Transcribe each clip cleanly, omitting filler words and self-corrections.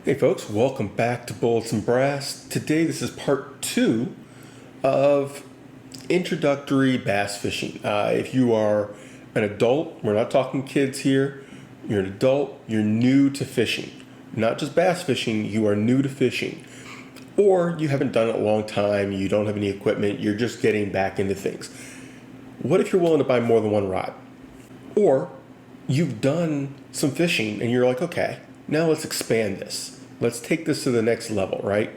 Hey folks, welcome back to Bullets and Brass. Today this is part 2 of introductory bass fishing. If you are an adult, we're not talking kids here, you're an adult, you're new to fishing. Not just bass fishing, you are new to fishing. Or you haven't done it a long time, you don't have any equipment, you're just getting back into things. What if you're willing to buy more than one rod? Or you've done some fishing and you're like, okay, now let's expand this. Let's take this to the next level, right?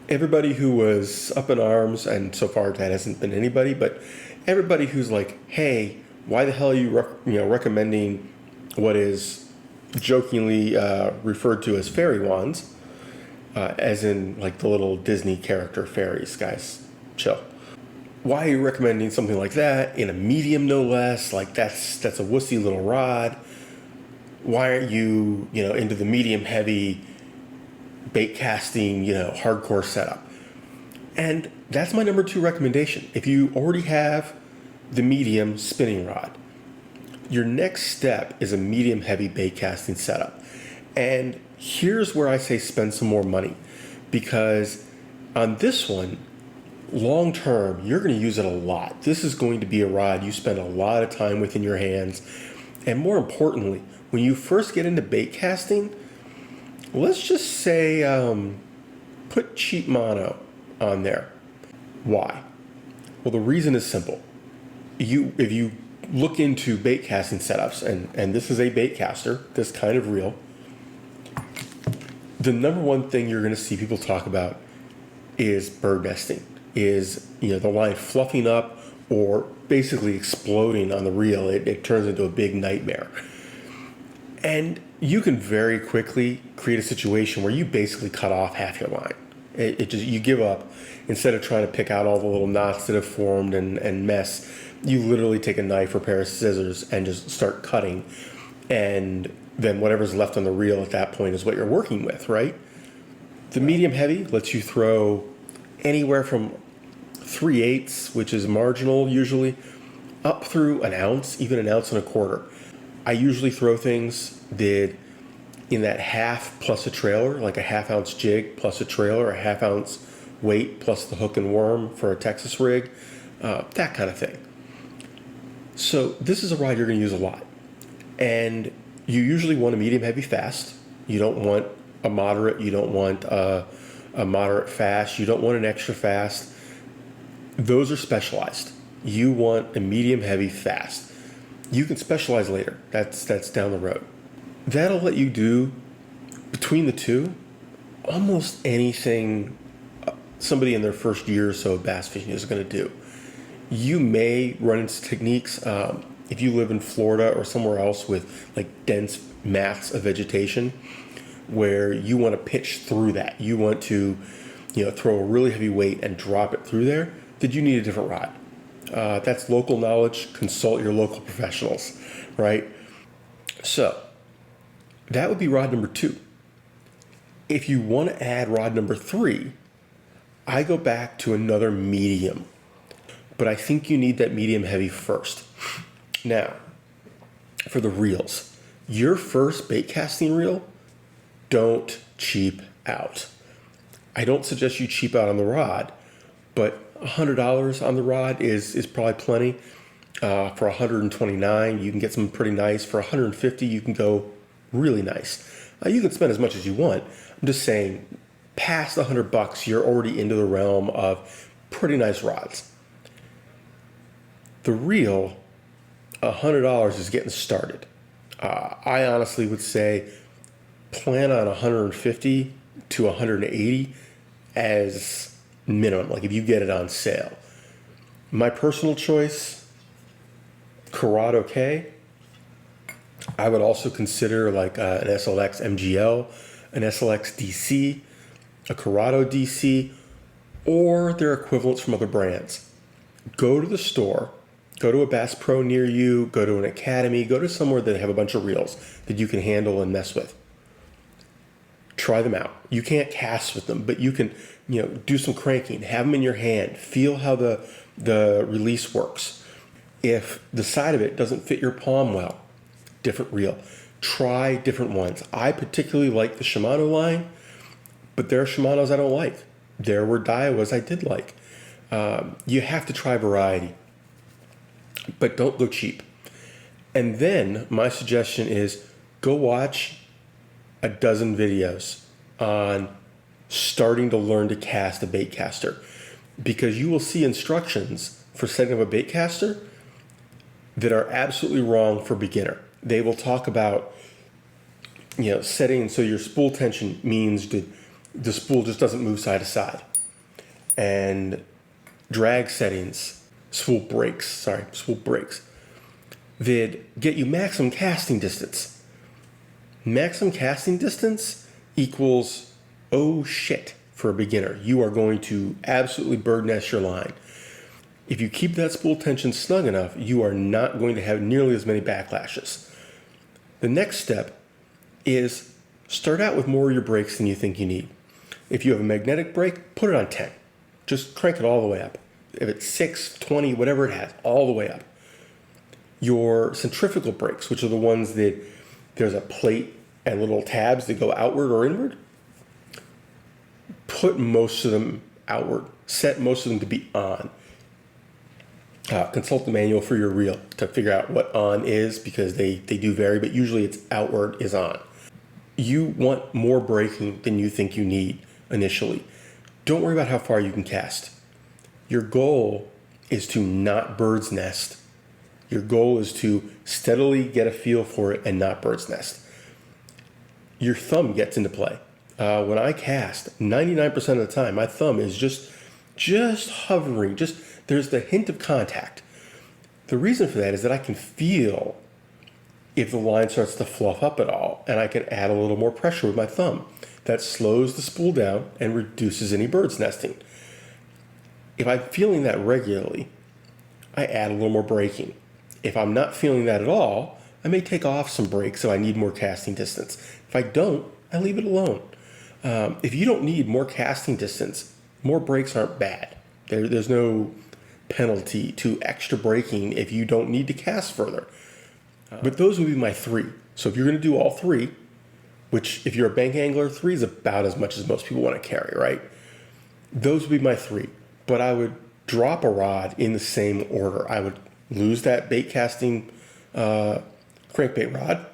Everybody who was up in arms, and so far that hasn't been anybody, but everybody who's like, hey, why the hell are you recommending what is jokingly referred to as fairy wands, as in like the little Disney character fairies, guys, chill. Why are you recommending something like that in a medium, no less? Like that's a wussy little rod. Why aren't you, into the medium heavy bait casting, hardcore setup? And that's my number 2 recommendation. If you already have the medium spinning rod, your next step is a medium heavy bait casting setup. And here's where I say spend some more money, because on this one, long term, you're going to use it a lot. This is going to be a rod you spend a lot of time with in your hands. And more importantly, when you first get into bait casting, let's just say put cheap mono on there. Why? Well, the reason is simple. If you look into bait casting setups, and this is a bait caster, this kind of reel, the number one thing you're going to see people talk about is bird nesting, is the line fluffing up or basically exploding on the reel. It turns into a big nightmare. And you can very quickly create a situation where you basically cut off half your line. You give up. Instead of trying to pick out all the little knots that have formed and mess, you literally take a knife or pair of scissors and just start cutting. And then whatever's left on the reel at that point is what you're working with, right? The medium heavy lets you throw anywhere from 3/8, which is marginal usually, up through an ounce, even an ounce and a quarter. I usually throw things that in that half plus a trailer, like a half-ounce jig plus a trailer, a half-ounce weight plus the hook and worm for a Texas rig, that kind of thing. So this is a rod you're going to use a lot. And you usually want a medium heavy fast. You don't want a moderate. You don't want a moderate fast. You don't want an extra fast. Those are specialized. You want a medium heavy fast. You can specialize later. That's down the road. That'll let you do, between the two, almost anything somebody in their first year or so of bass fishing is going to do. You may run into techniques if you live in Florida or somewhere else with like dense mats of vegetation, where you want to pitch through that. You want to throw a really heavy weight and drop it through there. Then you need a different rod. That's local knowledge. Consult your local professionals, right? So that would be rod number 2. If you want to add rod number 3, I go back to another medium, but I think you need that medium heavy first. Now, for the reels, your first bait casting reel, don't cheap out. I don't suggest you cheap out on the rod, but $100 on the rod is probably plenty. For $129, you can get some pretty nice. For $150, you can go really nice. You can spend as much as you want. I'm just saying, past $100, you're already into the realm of pretty nice rods. The reel, $100 is getting started. I honestly would say plan on 150 to 180 as minimum, like if you get it on sale. My personal choice, Corrado K. I would also consider like an SLX MGL, an SLX DC, a Corrado DC, or their equivalents from other brands. Go to the store, go to a Bass Pro near you, go to an academy, go to somewhere that have a bunch of reels that you can handle and mess with. Try them out. You can't cast with them, but you can, do some cranking, have them in your hand, feel how the release works. If the side of it doesn't fit your palm well, different reel. Try different ones. I particularly like the Shimano line. But there are Shimanos I don't like. There were Daiwas I did like. You have to try variety, but don't go cheap. And then my suggestion is go watch a dozen videos on starting to learn to cast a baitcaster, because you will see instructions for setting up a baitcaster that are absolutely wrong for beginner. They will talk about, setting so your spool tension means the spool just doesn't move side to side, and drag settings, spool breaks that get you maximum casting distance. Maximum casting distance equals, oh shit, for a beginner. You are going to absolutely bird nest your line. If you keep that spool tension snug enough, you are not going to have nearly as many backlashes. The next step is start out with more of your brakes than you think you need. If you have a magnetic brake, put it on 10. Just crank it all the way up. If it's 6, 20, whatever it has, all the way up. Your centrifugal brakes, which are the ones that there's a plate and little tabs that go outward or inward, put most of them outward. Set most of them to be on. Consult the manual for your reel to figure out what on is, because they do vary, but usually it's outward is on. You want more braking than you think you need initially. Don't worry about how far you can cast. Your goal is to not bird's nest. Your goal is to steadily get a feel for it and not bird's nest. Your thumb gets into play. When I cast, 99% of the time, my thumb is just hovering. There's the hint of contact. The reason for that is that I can feel if the line starts to fluff up at all, and I can add a little more pressure with my thumb. That slows the spool down and reduces any bird's nesting. If I'm feeling that regularly, I add a little more braking. If I'm not feeling that at all, I may take off some brakes if I need more casting distance. If I don't, I leave it alone. If you don't need more casting distance, more brakes aren't bad. There's no penalty to extra braking if you don't need to cast further. But those would be my 3. So if you're going to do all 3, which if you're a bank angler, 3 is about as much as most people want to carry, right? Those would be my 3. But I would drop a rod in the same order. I would lose that bait casting crankbait rod,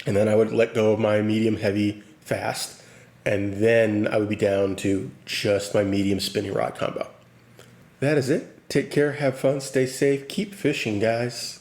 and then I would let go of my medium heavy fast, and then I would be down to just my medium spinning rod combo. That is it. Take care, have fun, stay safe, keep fishing, guys.